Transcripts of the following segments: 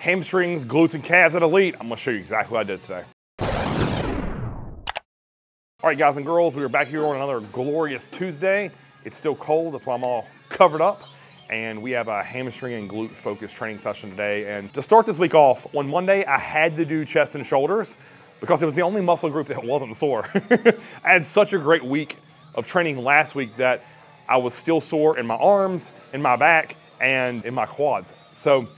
hamstrings, glutes, and calves at Elite. I'm gonna show you exactly what I did today. All right, guys and girls, we are back here on another glorious Tuesday. It's still cold, that's why I'm all covered up. And we have a hamstring and glute focused training session today. And to start this week off, on Monday, I had to do chest and shoulders because it was the only muscle group that wasn't sore. I had such a great week of training last week that I was still sore in my arms, in my back, and in my quads. So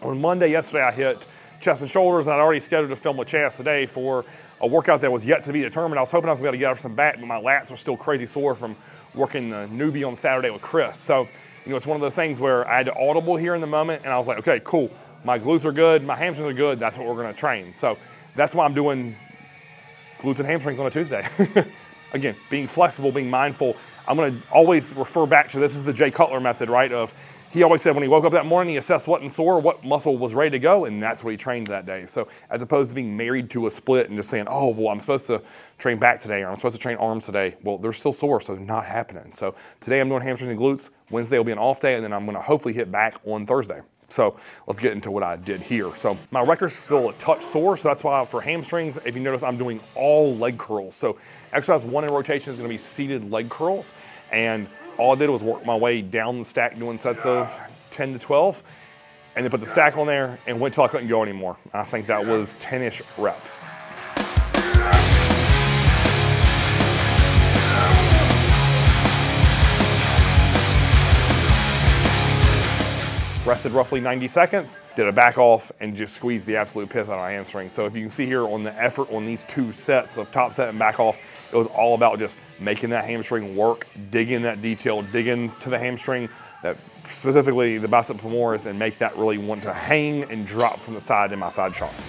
on Monday, yesterday, I hit chest and shoulders, and I'd already scheduled to film with Chaz today for a workout that was yet to be determined. I was hoping I was gonna be able to get up some back, but my lats were still crazy sore from working the newbie on Saturday with Chris. So, you know, it's one of those things where I had to audible here in the moment, and I was like, okay, cool. My glutes are good, my hamstrings are good, that's what we're gonna train. So that's why I'm doing glutes and hamstrings on a Tuesday. Again, being flexible, being mindful. I'm gonna always refer back to this is the Jay Cutler method, right? He always said when he woke up that morning, he assessed what was sore, what muscle was ready to go, and that's what he trained that day. So as opposed to being married to a split and just saying, oh, well, I'm supposed to train back today, or I'm supposed to train arms today. Well, they're still sore, so they're not happening. So today I'm doing hamstrings and glutes. Wednesday will be an off day, and then I'm gonna hopefully hit back on Thursday. So let's get into what I did here. So my rector's still a touch sore, so that's why for hamstrings, if you notice, I'm doing all leg curls. So exercise 1 in rotation is gonna be seated leg curls, and all I did was work my way down the stack doing sets of 10 to 12, and then put the stack on there and went till I couldn't go anymore. I think that was 10-ish reps. Rested roughly 90 seconds, did a back off, and just squeezed the absolute piss out of my hamstring. So if you can see here on the effort on these 2 sets of top set and back off, it was all about just making that hamstring work, digging that detail, digging to the hamstring, that specifically the bicep femoris, and make that really want to hang and drop from the side in my side shots.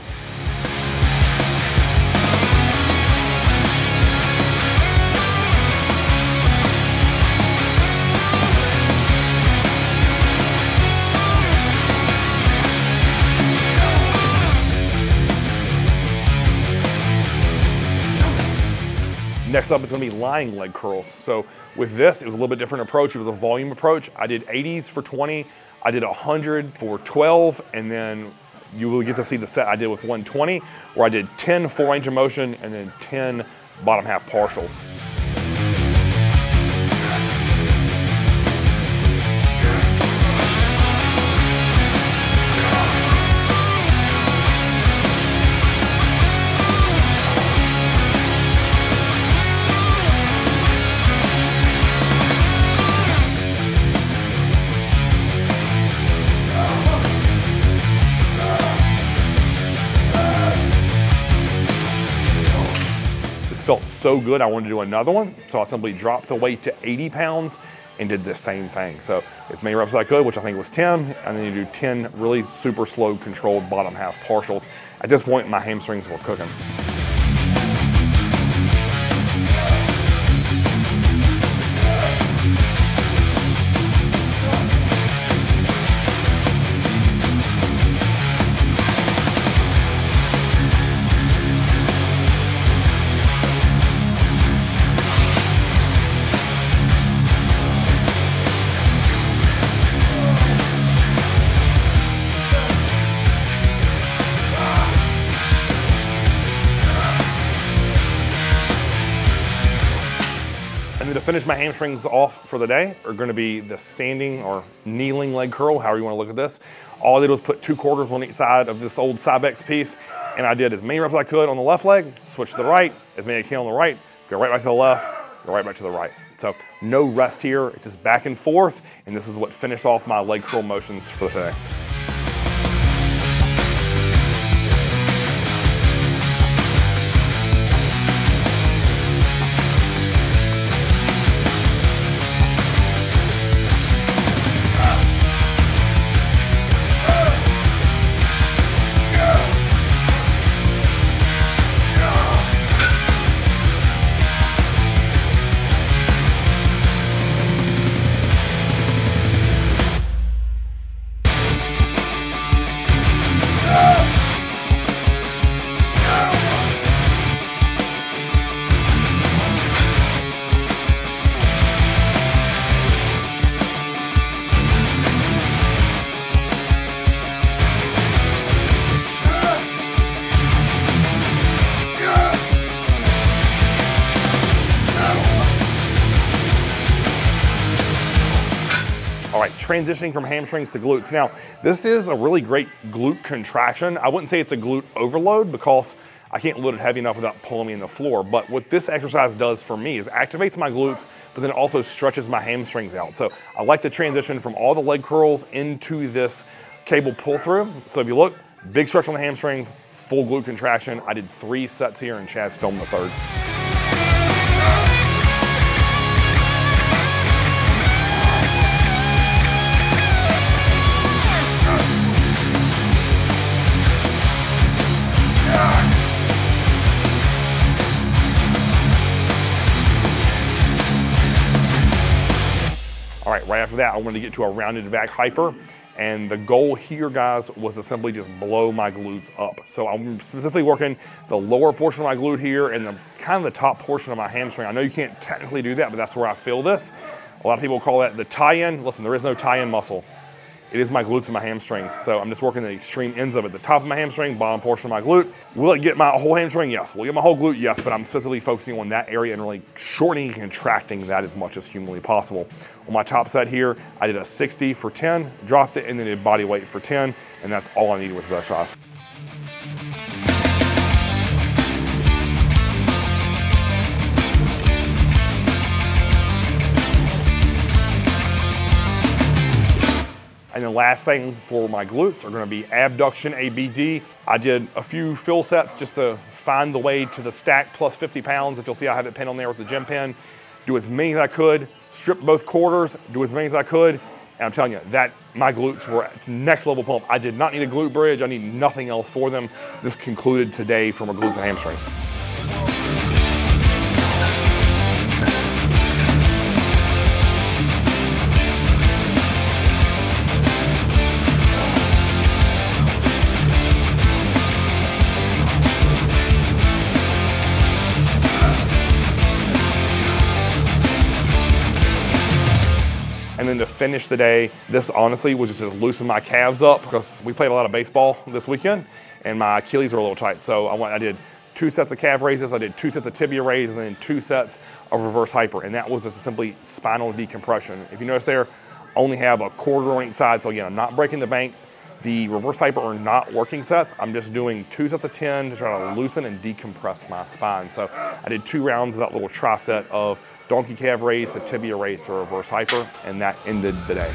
Next up is gonna be lying leg curls. So with this, it was a little bit different approach. It was a volume approach. I did 80s for 20, I did 100 for 12, and then you will get to see the set I did with 120, where I did 10 full range of motion and then 10 bottom half partials. Felt so good, I wanted to do another one. So I simply dropped the weight to 80 pounds and did the same thing. So as many reps as I could, which I think was 10, and then you do 10 really super slow controlled bottom half partials. At this point, my hamstrings were cooking. And then to finish my hamstrings off for the day are gonna be the standing or kneeling leg curl, however you wanna look at this. All I did was put 2 quarters on each side of this old Cybex piece, and I did as many reps as I could on the left leg, switch to the right, as many as I can on the right, go right back to the left, go right back to the right. So no rest here, it's just back and forth, and this is what finished off my leg curl motions for today. transitioning from hamstrings to glutes. Now, this is a really great glute contraction. I wouldn't say it's a glute overload because I can't load it heavy enough without pulling me in the floor. But what this exercise does for me is activates my glutes, but then it also stretches my hamstrings out. So I like to transition from all the leg curls into this cable pull through. So if you look, big stretch on the hamstrings, full glute contraction. I did 3 sets here and Chaz filmed the 3rd. All right, right after that, I wanted to get to a rounded back hyper. And the goal here, guys, was to simply just blow my glutes up. So I'm specifically working the lower portion of my glute here and the kind of the top portion of my hamstring. I know you can't technically do that, but that's where I feel this. A lot of people call that the tie-in. Listen, there is no tie-in muscle. It is my glutes and my hamstrings. So I'm just working the extreme ends of it. The top of my hamstring, bottom portion of my glute. Will it get my whole hamstring? Yes. Will it get my whole glute? Yes, but I'm specifically focusing on that area and really shortening and contracting that as much as humanly possible. On my top set here, I did a 60 for 10, dropped it, and then did body weight for 10, and that's all I needed with this exercise. And the last thing for my glutes are gonna be abduction ABD. I did a few fill sets just to find the way to the stack plus 50 pounds. If you'll see, I have it pinned on there with the gym pin. Do as many as I could, strip both quarters, do as many as I could. And I'm telling you, that my glutes were at next level pump. I did not need a glute bridge. I need nothing else for them. This concluded today for my glutes and hamstrings. And then to finish the day, this honestly was just to loosen my calves up because we played a lot of baseball this weekend and my Achilles were a little tight. So I did 2 sets of calf raises, I did 2 sets of tibia raises, and then 2 sets of reverse hyper. And that was just a simply spinal decompression. If you notice there, I only have a quarter on each side. So again, I'm not breaking the bank. The reverse hyper are not working sets. I'm just doing 2 sets of 10 to try to loosen and decompress my spine. So I did 2 rounds of that little tri-set of donkey calf raise to tibia raise to reverse hyper, and that ended the day.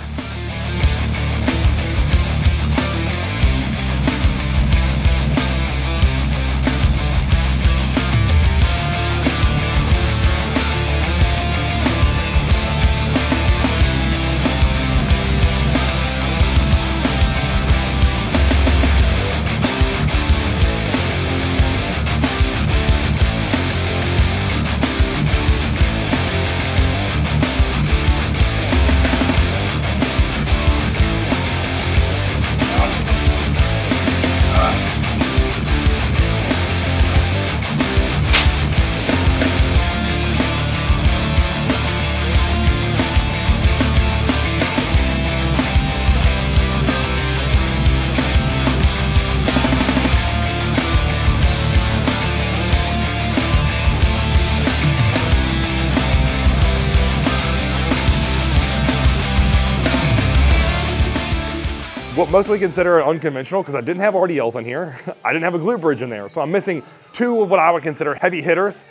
What most would consider unconventional, because I didn't have RDLs in here. I didn't have a glute bridge in there. So I'm missing 2 of what I would consider heavy hitters.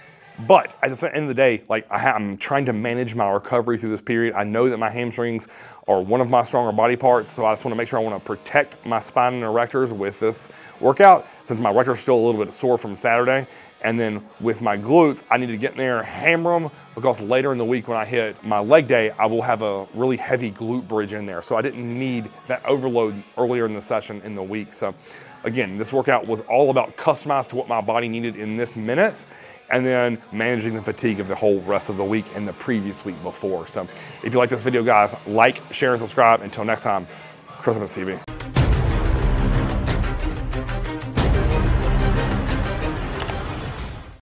But at the end of the day, like I'm trying to manage my recovery through this period. I know that my hamstrings are one of my stronger body parts. So I just want to make sure I want to protect my spine and erectors with this workout, since my erectors are still a little bit sore from Saturday. And then with my glutes, I need to get in there, hammer them, because later in the week when I hit my leg day, I will have a really heavy glute bridge in there. So I didn't need that overload earlier in the session in the week. So again, this workout was all about customized to what my body needed in this minute, and then managing the fatigue of the whole rest of the week and the previous week before. So if you like this video, guys, like, share, and subscribe. Until next time, Chris TV.